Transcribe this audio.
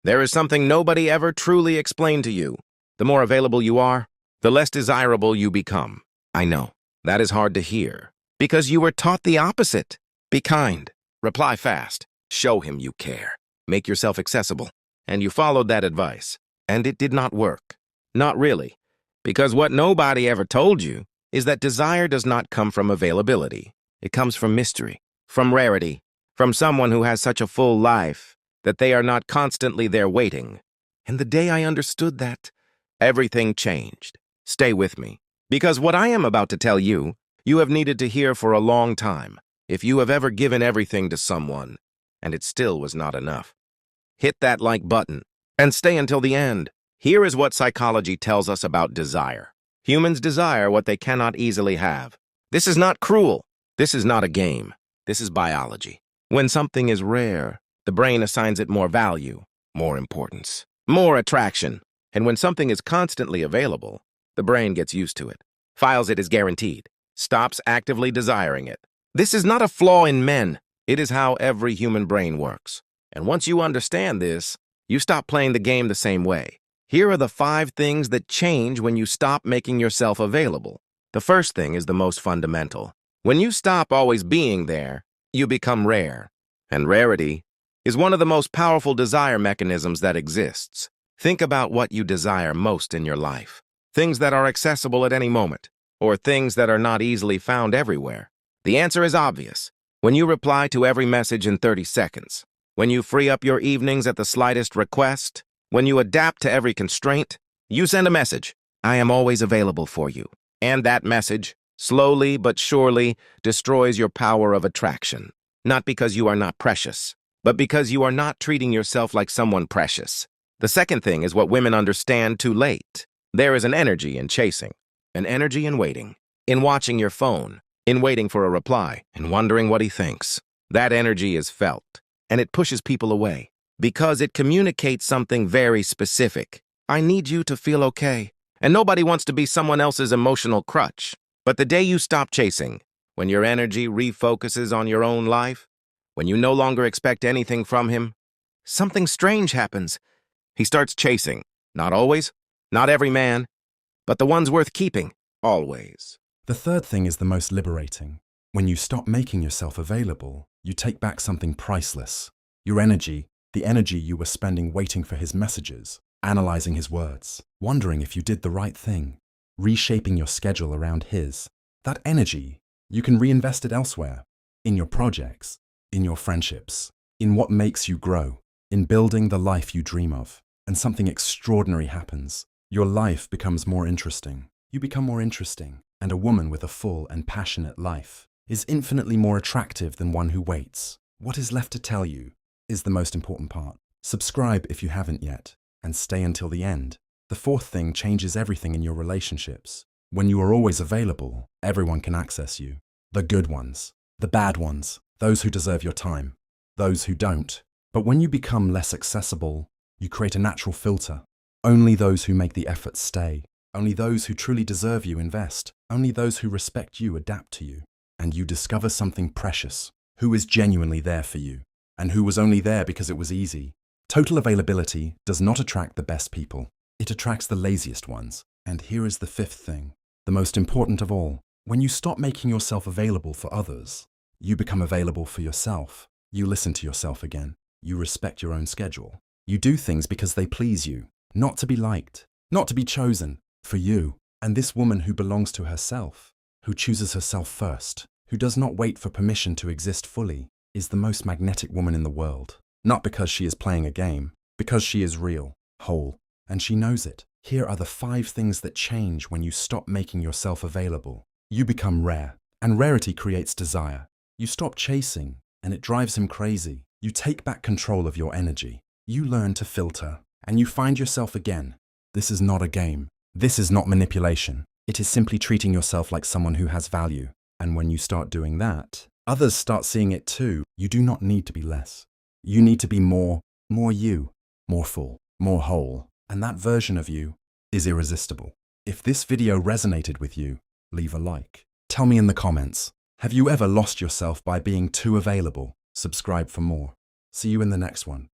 There is something nobody ever truly explained to you. The more available you are, the less desirable you become. I know, that is hard to hear, because you were taught the opposite. Be kind, reply fast, show him you care, make yourself accessible. And you followed that advice, and it did not work. Not really, because what nobody ever told you is that desire does not come from availability. It comes from mystery, from rarity, from someone who has such a full life that they are not constantly there waiting. And the day I understood that, everything changed. Stay with me, because what I am about to tell you, you have needed to hear for a long time. If you have ever given everything to someone, and it still was not enough, hit that like button and stay until the end. Here is what psychology tells us about desire. Humans desire what they cannot easily have. This is not cruel. This is not a game. This is biology. When something is rare, the brain assigns it more value, more importance, more attraction. And when something is constantly available, the brain gets used to it, files it as guaranteed, stops actively desiring it. This is not a flaw in men. It is how every human brain works. And once you understand this, you stop playing the game the same way. Here are the 5 things that change when you stop making yourself available. The first thing is the most fundamental. When you stop always being there, you become rare. And rarity is one of the most powerful desire mechanisms that exists. Think about what you desire most in your life. Things that are accessible at any moment, or things that are not easily found everywhere. The answer is obvious. When you reply to every message in 30 seconds, when you free up your evenings at the slightest request, when you adapt to every constraint, you send a message, I am always available for you. And that message, slowly but surely, destroys your power of attraction. Not because you are not precious, but because you are not treating yourself like someone precious. The second thing is what women understand too late. There is an energy in chasing, an energy in waiting, in watching your phone, in waiting for a reply, and wondering what he thinks. That energy is felt, and it pushes people away, because it communicates something very specific. I need you to feel okay. And nobody wants to be someone else's emotional crutch. But the day you stop chasing, when your energy refocuses on your own life, when you no longer expect anything from him, something strange happens. He starts chasing. Not always, not every man, but the ones worth keeping, always. The third thing is the most liberating. When you stop making yourself available, you take back something priceless. Your energy, the energy you were spending waiting for his messages, analyzing his words, wondering if you did the right thing, reshaping your schedule around his. That energy, you can reinvest it elsewhere, in your projects, in your friendships, in what makes you grow, in building the life you dream of. And something extraordinary happens. Your life becomes more interesting. You become more interesting. And a woman with a full and passionate life is infinitely more attractive than one who waits. What is left to tell you is the most important part. Subscribe if you haven't yet, and stay until the end. The fourth thing changes everything in your relationships. When you are always available, everyone can access you. The good ones, the bad ones, those who deserve your time, those who don't. But when you become less accessible, you create a natural filter. Only those who make the effort stay. Only those who truly deserve you invest. Only those who respect you adapt to you. And you discover something precious. Who is genuinely there for you, and who was only there because it was easy. Total availability does not attract the best people. It attracts the laziest ones. And here is the fifth thing, the most important of all. When you stop making yourself available for others, you become available for yourself. You listen to yourself again. You respect your own schedule. You do things because they please you, not to be liked, not to be chosen, for you. And this woman who belongs to herself, who chooses herself first, who does not wait for permission to exist fully, is the most magnetic woman in the world. Not because she is playing a game, because she is real, whole, and she knows it. Here are the 5 things that change when you stop making yourself available. You become rare, and rarity creates desire. You stop chasing, and it drives him crazy. You take back control of your energy. You learn to filter, and you find yourself again. This is not a game. This is not manipulation. It is simply treating yourself like someone who has value. And when you start doing that, others start seeing it too. You do not need to be less. You need to be more you, more full, more whole. And that version of you is irresistible. If this video resonated with you, leave a like. Tell me in the comments, have you ever lost yourself by being too available? Subscribe for more. See you in the next one.